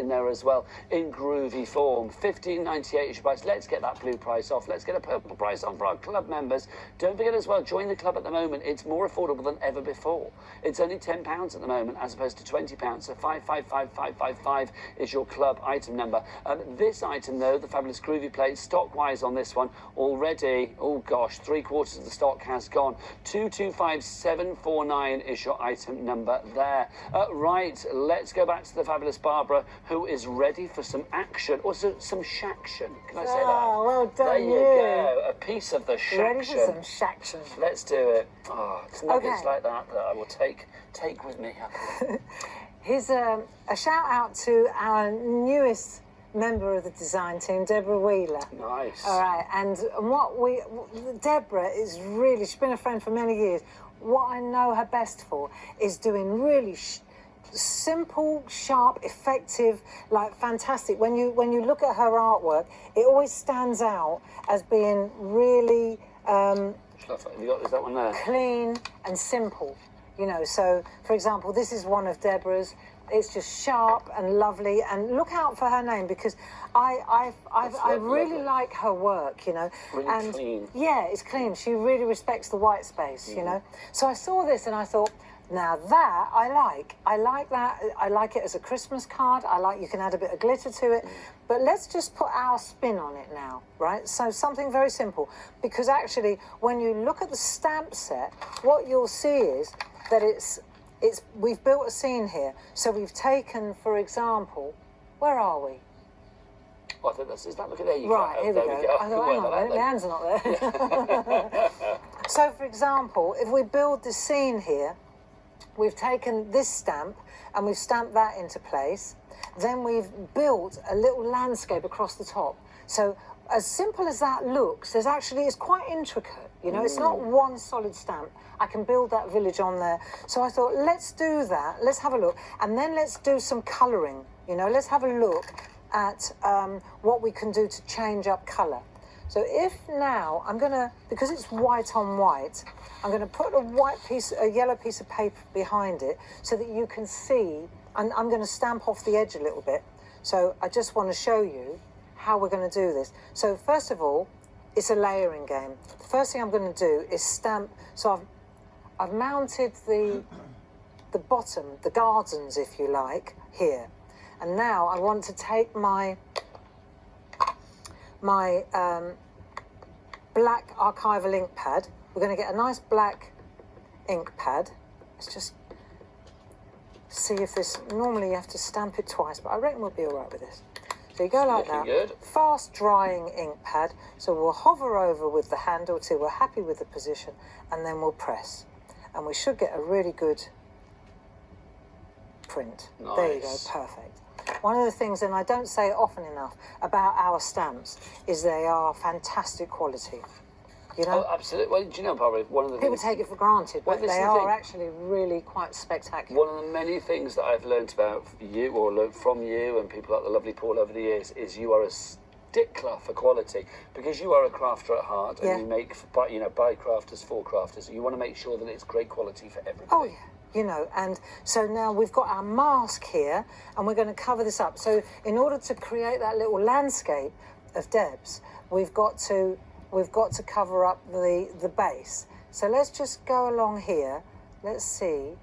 in there as well in groovy form. £15.98 is your price. Let's get that blue price off. Let's get a purple price on for our club members. Don't forget as well, join the club at the moment. It's more affordable than ever before. It's only £10 at the moment as opposed to £20. So 555555 is your club item number. This item though, the fabulous groovy plate, stock-wise on this one already, oh gosh, 3/4 of the stock has gone. 225749 is your item number there. Right, let's go back to the fabulous Barbara, who is ready for some action, or some shaction. Can I say that? Oh, well done, there you go. A piece of the shaction. Ready for some shaction. Let's do it. Oh, it's nuggets like that I will take with me. Here's a shout out to our newest member of the design team, Deborah Wheeler. Nice. All right, and Deborah is really, she's been a friend for many years. What I know her best for is doing really simple, sharp, effective, like fantastic. When you look at her artwork, it always stands out as being really Is that one there? clean and simple. You know, so for example, this is one of Deborah's. It's just sharp and lovely, and look out for her name because I really like her work, you know. Really clean. Yeah, it's clean. She really respects the white space, you know. So I saw this and I thought, now that I like that. I like it as a Christmas card. You can add a bit of glitter to it, but let's just put our spin on it now, right? So something very simple, because actually when you look at the stamp set, what you'll see is that we've built a scene here. So we've taken, for example, where are we? Oh, I think is that, look at there you right, go. here we go. I thought, hang on a minute, my hand's not there. So, for example, if we build the scene here, we've taken this stamp and we've stamped that into place. Then we've built a little landscape across the top. So, as simple as that looks, it's quite intricate. You know, it's not one solid stamp. I can build that village on there. So I thought, let's do that. Let's have a look. And then let's do some colouring. You know, let's have a look at what we can do to change up colour. So if now I'm going to, because it's white on white, I'm going to put a yellow piece of paper behind it so that you can see, and I'm going to stamp off the edge a little bit. So I just want to show you how we're going to do this. So first of all, it's a layering game. The first thing I'm going to do is stamp. So I've mounted the bottom, the gardens, if you like, here. And now I want to take my black archival ink pad. We're going to get a nice black ink pad. Let's just see if this, normally you have to stamp it twice, but I reckon we'll be all right with this. So you go like that. Good. Fast drying ink pad. So we'll hover over with the handle till we're happy with the position, and then we'll press. And we should get a really good print. Nice. There you go, perfect. One of the things, and I don't say it often enough, about our stamps is they are fantastic quality. You know? Oh, absolutely. Well, do you know, Barbara, one of the People things... take it for granted, but they are actually really quite spectacular. One of the many things that I've learnt about you, or learnt from you and people like the lovely Paul over the years, is you are a stickler for quality, because you are a crafter at heart, and you make, you know, by crafters for crafters. You want to make sure that it's great quality for everybody. Oh, yeah. You know, and so now we've got our mask here, and we're going to cover this up. So in order to create that little landscape of Debs, we've got to cover up the base. So let's just go along here. Let's see.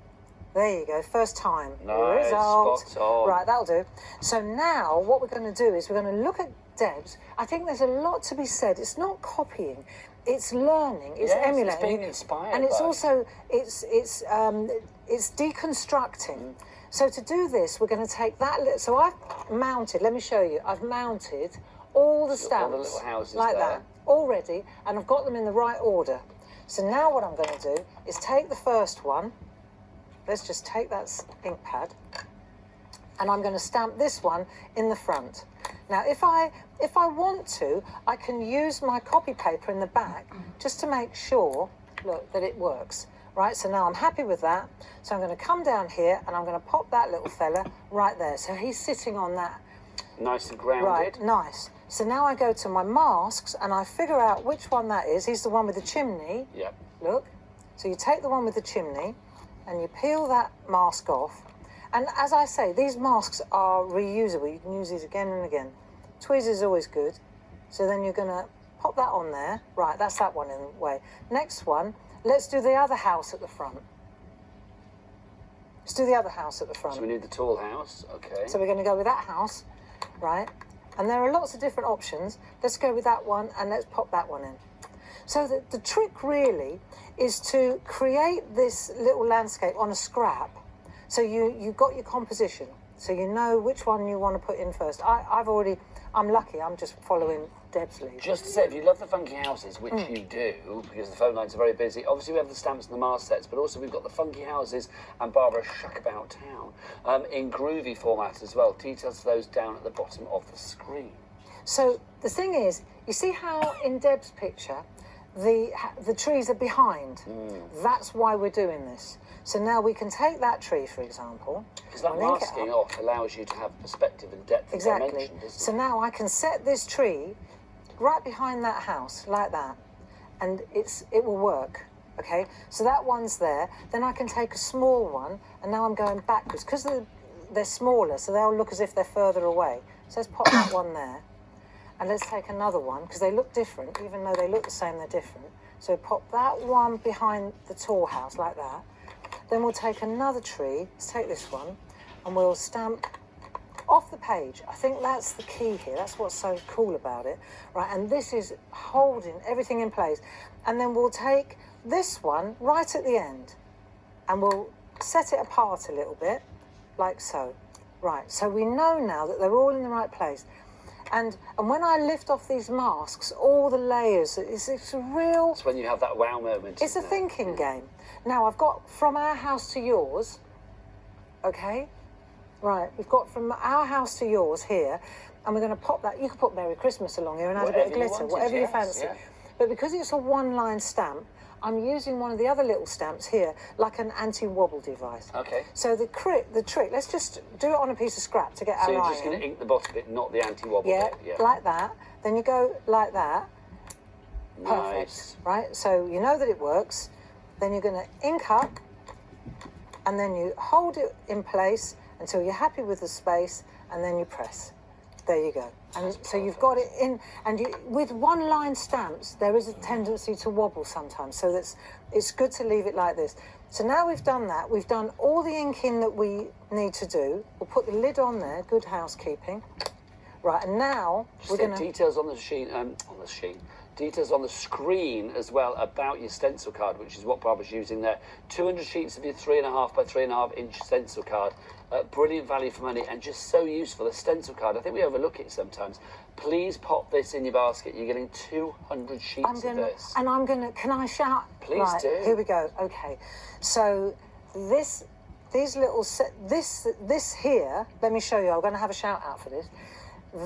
There you go. First time. Nice. Result. Spot on. Right, that'll do. So now what we're going to do is we're going to look at Debs. I think there's a lot to be said. It's not copying. It's learning. It's emulating. It's being inspired. And it's also it's deconstructing. So to do this, we're going to take that. So I've mounted. Let me show you. I've mounted all the stamps all the little houses like there. that already, and I've got them in the right order. So now what I'm going to do is take the first one. Let's just take that ink pad, and I'm going to stamp this one in the front. Now, if I want to, I can use my copy paper in the back just to make sure, look, that it works. Right, so now I'm happy with that. So I'm going to come down here and I'm going to pop that little fella right there. So he's sitting on that. Nice and grounded. Right, nice. So now I go to my masks and I figure out which one that is. He's the one with the chimney. Yep. Look. So you take the one with the chimney and you peel that mask off, And as I say, these masks are reusable. You can use these again and again. Tweezers is always good. So then you're going to pop that on there. Right, that's that one in the way. Next one, let's do the other house at the front. Let's do the other house at the front. So we need the tall house, okay. So we're going to go with that house, right? And there are lots of different options. Let's go with that one and let's pop that one in. So the trick really is to create this little landscape on a scrap. So you've got your composition. So you know which one you want to put in first. I'm lucky, I'm just following Deb's lead. Just to say, if you love the funky houses, which you do, because the phone lines are very busy, obviously we have the stamps and the mask sets, but also we've got the funky houses and Barbara Shuck About Town in groovy format as well. Details of those down at the bottom of the screen. So the thing is, you see how in Deb's picture, the trees are behind. That's why we're doing this. So now we can take that tree, for example. Because that masking off allows you to have perspective and depth of dimension, doesn't it? So now I can set this tree right behind that house, like that. And it will work, okay? So that one's there. Then I can take a small one, and now I'm going backwards. Because they're smaller, so they'll look as if they're further away. So let's pop that one there. And let's take another one, because they look different. Even though they look the same, they're different. So pop that one behind the tall house, like that. Then we'll take another tree. Let's take this one, and we'll stamp off the page. I think that's the key here. That's what's so cool about it. Right, and this is holding everything in place. And then we'll take this one right at the end, and we'll set it apart a little bit, like so. Right, so we know now that they're all in the right place. And when I lift off these masks, all the layers, it's a real... It's when you have that wow moment. It's a thinking game. Now, I've got from our house to yours, okay? Right, we've got from our house to yours here, and we're going to pop that. You can put Merry Christmas along here and add a bit of glitter, whatever you fancy. Yeah. But because it's a one-line stamp, I'm using one of the other little stamps here, like an anti-wobble device. Okay. So the trick, let's just do it on a piece of scrap to get our eye in. So you're just going to ink the bottom bit, not the anti-wobble bit? Yeah, like that. Then you go like that. Perfect. Nice. Right, so you know that it works. Then you're going to ink up, and then you hold it in place until you're happy with the space, and then you press. There you go. And so you've got it in, and with one-line stamps, there is a tendency to wobble sometimes. So it's good to leave it like this. So now we've done that. We've done all the inking that we need to do. We'll put the lid on there. Good housekeeping. Right, and now we're going to... Details on the details on the screen as well about your stencil card, which is what Barbara's using there. 200 sheets of your 3.5 by 3.5 inch stencil card. Brilliant value for money and just so useful. The stencil card, I think we overlook it sometimes. Please pop this in your basket. You're getting 200 sheets of this. And I'm going to, can I shout? Please right, do. Here we go. Okay. So this here, let me show you. I'm going to have a shout out for this.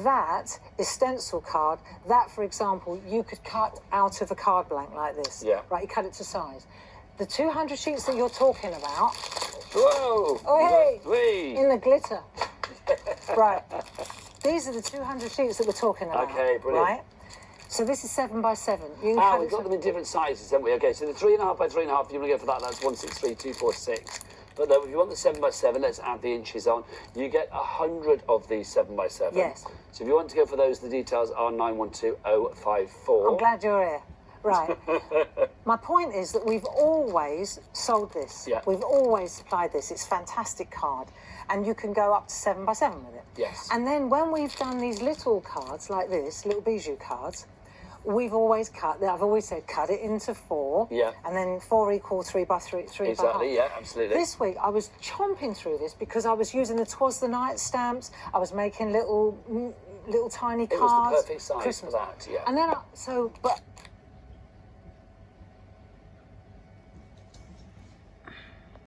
That is stencil card. That, for example, you could cut out of a card blank like this. Yeah. Right, you cut it to size. The 200 sheets that you're talking about... Whoa! Oh, hey! Whee. In the glitter. Right. These are the 200 sheets that we're talking about. Okay, brilliant. Right? So this is 7 by 7. We've got them in different sizes, haven't we? Okay, so the 3.5 by 3.5, if you want to go for that, that's 163246. But though, if you want the 7 by 7, let's add the inches on. You get 100 of these 7 by 7. Yes. So if you want to go for those, the details are 912054. I'm glad you're here. Right. My point is that we've always sold this. Yeah. We've always supplied this. It's a fantastic card. And you can go up to 7 by 7 with it. Yes. And then when we've done these little cards like this, little bijou cards, we've always I've always said cut it into 4. Yeah. And then 4 equal 3 by 3 by half. Exactly, yeah, absolutely. This week I was chomping through this because I was using the 'Twas the Night stamps. I was making little tiny cards. It was the perfect size Christmas. for that, yeah. And then, but